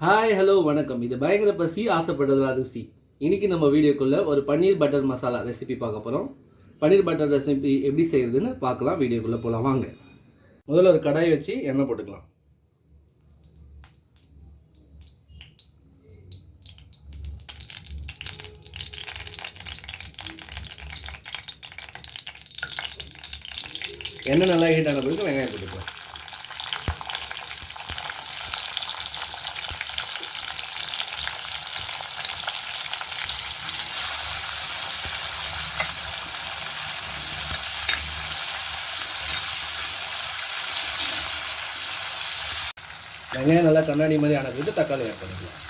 Hi hello வணக்கம். இது பயங்கர பசி ஆசைப்படுறதா ருசி. இன்னைக்கு நம்ம வீடியோக்குள்ள ஒரு பன்னீர் பட்டர் மசாலா ரெசிபி பார்க்க போகிறோம். பன்னீர் பட்டர் ரெசிபி எப்படி செய்யறதுன்னு பார்க்கலாம். வீடியோக்குள்ளே போகலாம் வாங்க. முதல்ல ஒரு கடாய் வச்சு எண்ணெய் போட்டுக்கலாம். எண்ணெய் நல்லா ஹீட் ஆன பிறகு வெங்காயம் போட்டுக்கலாம். வெங்காயம் நல்லா கண்ணாடி மாதிரி ஆன பிறகு தக்காளி ஆட் பண்ணிக்கலாம்.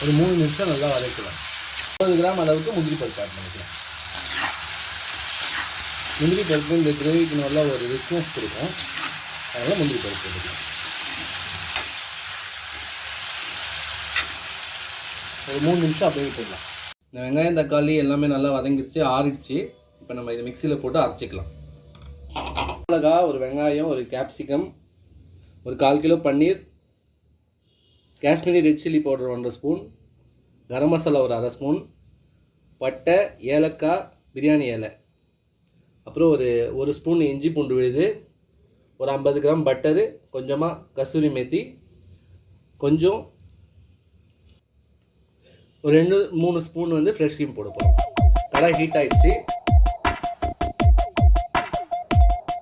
ஒரு 3 நிமிஷம் நல்லா வதக்கலாம். 50 கிராம் அளவுக்கு முந்திரி பருப்பு ஆட் பண்ணிக்கலாம். முந்திரி பருப்பு இந்த கிரேவிக்கு நல்லா ஒரு ரிச்னஸ் கொடுக்கும். அதனால் முந்திரி பருப்பு போட்டுக்கலாம். ஒரு 3 நிமிஷம் அப்படியே விட்டுடலாம். இந்த வெங்காயம் தக்காளி எல்லாமே நல்லா வதங்கிடுச்சு, ஆறிடுச்சு. இப்போ நம்ம இதை மிக்சியில் போட்டு அரைச்சிக்கலாம். மிளகா, ஒரு வெங்காயம், ஒரு கேப்சிகம், ஒரு 1/4 kilo paneer, Kashmiri red chilli powder 1/2 spoon, garam masala ஒரு 1/2 ஸ்பூன், பட்டை, ஏலக்காய், பிரியாணி இலை, அப்புறம் ஒரு ஸ்பூன் இஞ்சி பூண்டு விழுது, ஒரு 50 கிராம் பட்டரு, கொஞ்சமாக கசூரி மேத்தி, கொஞ்சம் ஒரு 2-3 ஸ்பூன் ஃப்ரெஷ் க்ரீம் போட போகிறோம். கடாய் ஹீட் ஆகிடுச்சு.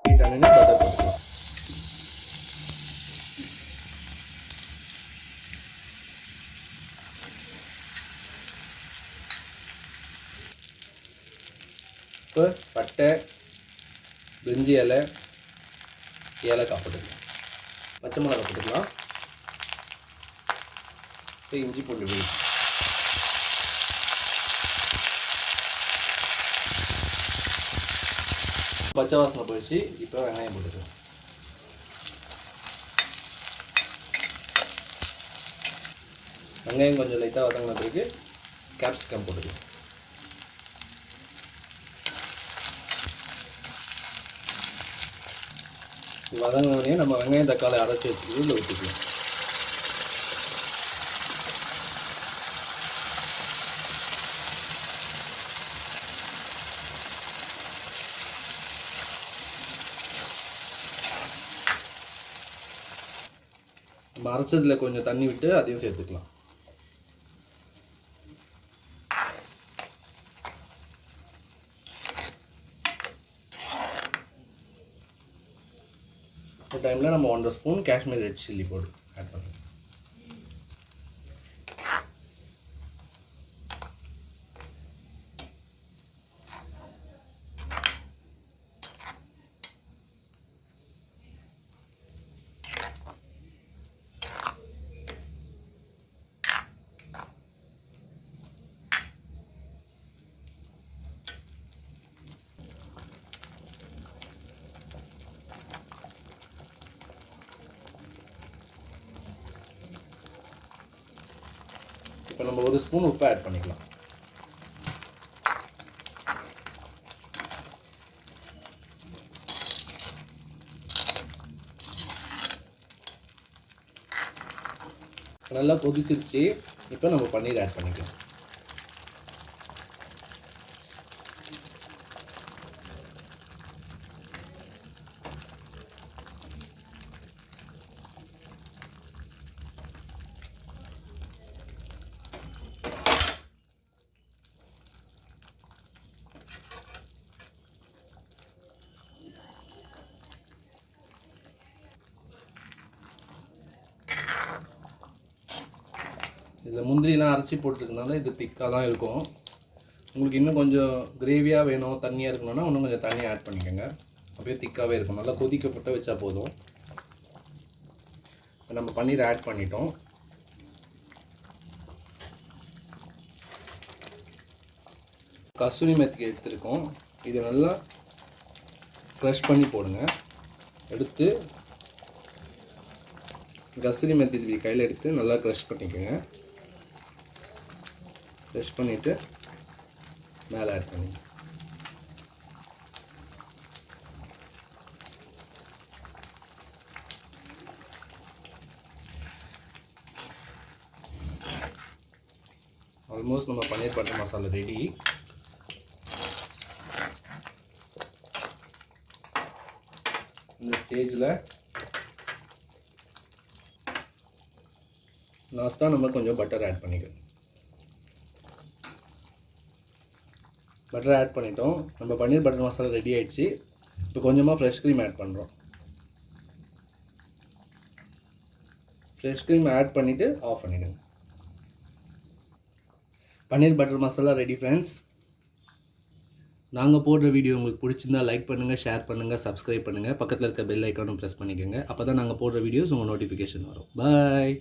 ஹீட் ஆனோடனே பட்டர் போட்டுக்கலாம். இப்போ பட்டை, பிரிஞ்சி இலை, ஏலக்காய் போட்டுக்கலாம். பச்சை மிளகாய் போட்டுக்கலாம். இப்போ இஞ்சி பூண்டு விழுது, பச்சை வாசனை போயிடுச்சு. இப்போ வெங்காயம் போட்டுக்கலாம். வெங்காயம் கொஞ்சம் லைட்டாக வதங்கின பிறகு கேப்சிகம் போட்டுக்கலாம். வதங்கினோடனே நம்ம வெங்காயம் தக்காளி அரைச்சி வச்சுக்கிட்டு உள்ள ஊற்றிக்கலாம். நம்ம அரைச்சதில் கொஞ்சம் தண்ணி விட்டு அதையும் சேர்த்துக்கலாம். இந்த டைமில் நம்ம 1/2 spoon Kashmir red chilli powder add பண்ணுறோம். இப்போ நம்ம 1 ஸ்பூன் உப்பு ஆட் பண்ணிக்கலாம். நல்லா கொதிச்சிருச்சு. இப்போ நம்ம பன்னீர் ஆட் பண்ணிக்கலாம். இதில் முந்திரிலாம் அரைச்சி போட்டிருக்கனால இது திக்காக தான் இருக்கும். உங்களுக்கு இன்னும் கொஞ்சம் கிரேவியாக வேணும், தண்ணியாக இருக்கணும்னா இன்னும் கொஞ்சம் தண்ணி ஆட் பண்ணிக்கோங்க. அப்படியே திக்காகவே இருக்கும். நல்லா கொதிக்கப்பட்ட வச்சா போதும். இப்போ நம்ம பன்னீர் ஆட் பண்ணிட்டோம். கசூரி மெத்தி எடுத்துருக்கோம். இது நல்லா க்ரஷ் பண்ணி போடுங்க. எடுத்து கஸ்தூரி மெத்தி இப்படி கையில் எடுத்து நல்லா க்ரஷ் பண்ணிக்கோங்க. க்ரஷ் பண்ணிவிட்டு மேலே ஆட் பண்ணிக்கோங்க. ஆல்மோஸ்ட் நம்ம பன்னீர் பட்டர் மசாலா ரெடி. இந்த ஸ்டேஜில் லாஸ்ட்டாக நம்ம கொஞ்சம் பட்டர் ஆட் பண்ணிக்கலாம். பட்டர் ஆட் பண்ணிட்டோம். நம்ம பன்னீர் பட்டர் மசாலா ரெடி ஆகிடுச்சு. இப்போ கொஞ்சமாக ஃப்ரெஷ் க்ரீம் ஆட் பண்ணுறோம். ஃப்ரெஷ் க்ரீம் ஆட் பண்ணிவிட்டு ஆஃப் பண்ணிவிடுங்க. பன்னீர் பட்டர் மசாலா ரெடி ஃப்ரெண்ட்ஸ். நாங்கள் போடுற வீடியோ உங்களுக்கு பிடிச்சிருந்தா லைக் பண்ணுங்கள், ஷேர் பண்ணுங்கள், சப்ஸ்கிரைப் பண்ணுங்கள். பக்கத்தில் இருக்க பெல் ஐக்கானும் ப்ரெஸ் பண்ணிக்கோங்க. அப்போ தான் நாங்கள் போடுற வீடியோஸ் உங்கள் நோட்டிஃபிகேஷன் வரும். பாய்.